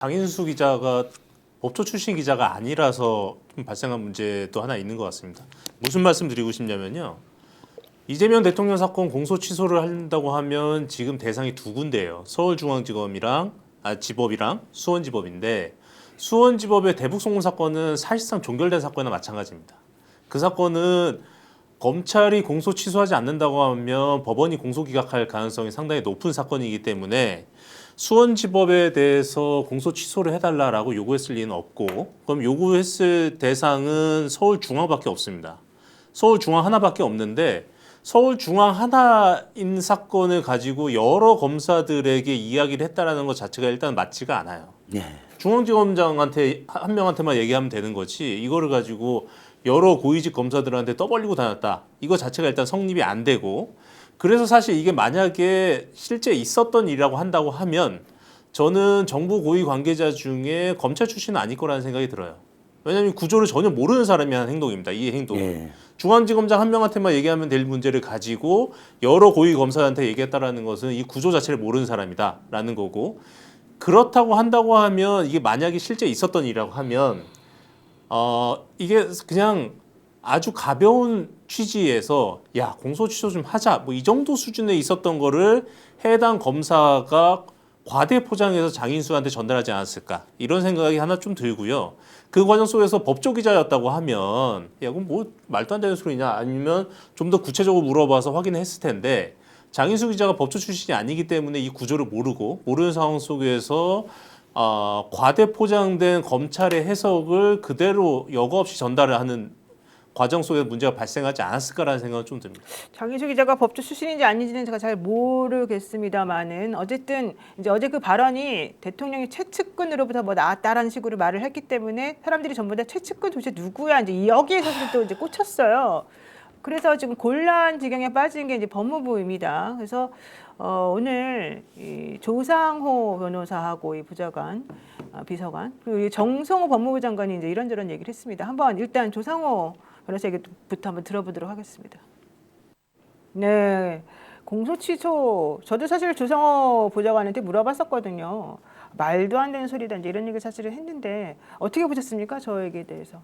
장인수 기자가 법조 출신 기자가 아니라서 좀 발생한 문제도 하나 있는 것 같습니다. 무슨 말씀 드리고 싶냐면요. 이재명 대통령 사건 공소 취소를 한다고 하면 지금 대상이 두 군데예요. 서울중앙지검이랑 지법이랑 수원지법인데 수원지법의 대북송금 사건은 사실상 종결된 사건이나 마찬가지입니다. 그 사건은 검찰이 공소 취소하지 않는다고 하면 법원이 공소 기각할 가능성이 상당히 높은 사건이기 때문에 수원지법에 대해서 공소 취소를 해달라고 요구했을 리는 없고, 그럼 요구했을 대상은 서울중앙밖에 없습니다. 서울중앙 하나밖에 없는데 서울중앙 하나인 사건을 가지고 여러 검사들에게 이야기를 했다라는 것 자체가 일단 맞지가 않아요. 예. 중앙지검장한테 한 명한테만 얘기하면 되는 거지 이거를 가지고 여러 고위직 검사들한테 떠벌리고 다녔다. 이거 자체가 일단 성립이 안 되고, 그래서 사실 이게 만약에 실제 있었던 일이라고 한다고 하면 저는 정부 고위 관계자 중에 검찰 출신은 아닐 거라는 생각이 들어요. 왜냐하면 구조를 전혀 모르는 사람이 한 행동입니다. 이 행동은. 예. 중앙지검장 한 명한테만 얘기하면 될 문제를 가지고 여러 고위 검사한테 얘기했다라는 것은 이 구조 자체를 모르는 사람이다라는 거고, 그렇다고 한다고 하면 이게 만약에 실제 있었던 일이라고 하면 이게 그냥 아주 가벼운 취지에서 야 공소 취소 좀 하자 뭐 이 정도 수준에 있었던 거를 해당 검사가 과대 포장해서 장인수한테 전달하지 않았을까 이런 생각이 하나 좀 들고요. 그 과정 속에서 법조 기자였다고 하면 야 그럼 뭐 말도 안 되는 소리냐 아니면 좀 더 구체적으로 물어봐서 확인했을 텐데 장인수 기자가 법조 출신이 아니기 때문에 이 구조를 모르는 상황 속에서 과대 포장된 검찰의 해석을 그대로 여과 없이 전달을 하는 과정 속에 문제가 발생하지 않았을까라는 생각은 좀 듭니다. 장인수 기자가 법조 출신인지 아닌지는 제가 잘 모르겠습니다만은 어쨌든 이제 어제 그 발언이 대통령이 최측근으로부터 뭐 나왔다라는 식으로 말을 했기 때문에 사람들이 전부 다 최측근 도대체 누구야 이제 여기에서 또 이제 꽂혔어요. 그래서 지금 곤란 지경에 빠진 게 이제 법무부입니다. 그래서 오늘 이 조상호 변호사하고 이 부장관, 비서관 그리고 이 정성호 법무부 장관이 이제 이런저런 얘기를 했습니다. 한번 일단 조상호 변호사 얘기부터 한번 들어보도록 하겠습니다. 네, 공소 취소 저도 사실 조상호 부장관한테 물어봤었거든요. 말도 안 되는 소리다 이제 이런 얘기를 사실은 했는데 어떻게 보셨습니까? 저 얘기에 대해서.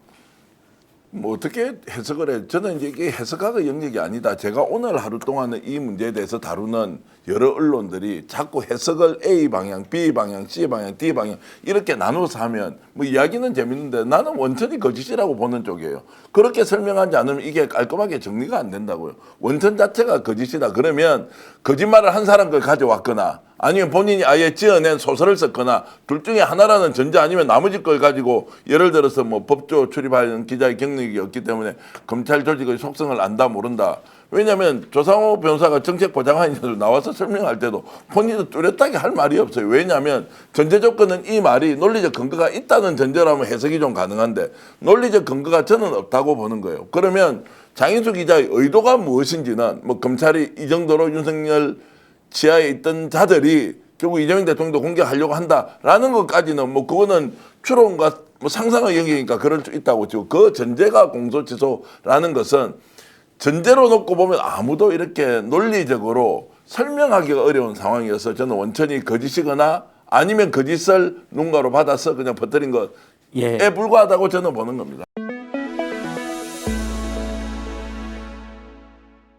뭐 어떻게 해석을 해? 저는 이제 이게 해석하고 영역이 아니다. 제가 오늘 하루 동안은 이 문제에 대해서 다루는 여러 언론들이 자꾸 해석을 A 방향, B 방향, C 방향, D 방향 이렇게 나눠서 하면 뭐 이야기는 재밌는데 나는 원천이 거짓이라고 보는 쪽이에요. 그렇게 설명하지 않으면 이게 깔끔하게 정리가 안 된다고요. 원천 자체가 거짓이다. 그러면 거짓말을 한 사람 걸 가져왔거나 아니면 본인이 아예 지어낸 소설을 썼거나 둘 중에 하나라는 전제 아니면 나머지 걸 가지고 예를 들어서 뭐 법조 출입하는 기자의 경력이 없기 때문에 검찰 조직의 속성을 안다 모른다. 왜냐하면 조상호 변호사가 정책보좌관이 나와서 설명할 때도 본인도 뚜렷하게 할 말이 없어요. 왜냐하면 전제 조건은 이 말이 논리적 근거가 있다는 전제라면 해석이 좀 가능한데 논리적 근거가 저는 없다고 보는 거예요. 그러면 장인수 기자의 의도가 무엇인지는 뭐 검찰이 이 정도로 윤석열 지하에 있던 자들이 결국 이재명 대통령도 공격하려고 한다라는 것까지는 뭐 그거는 추론과 뭐 상상의 영역이니까 그럴 수 있다고 치고 그 전제가 공소 취소라는 것은 전제로 놓고 보면 아무도 이렇게 논리적으로 설명하기가 어려운 상황이어서 저는 원천이 거짓이거나 아니면 거짓을 누군가로 받아서 그냥 퍼뜨린 것에 불과하다고 저는 보는 겁니다.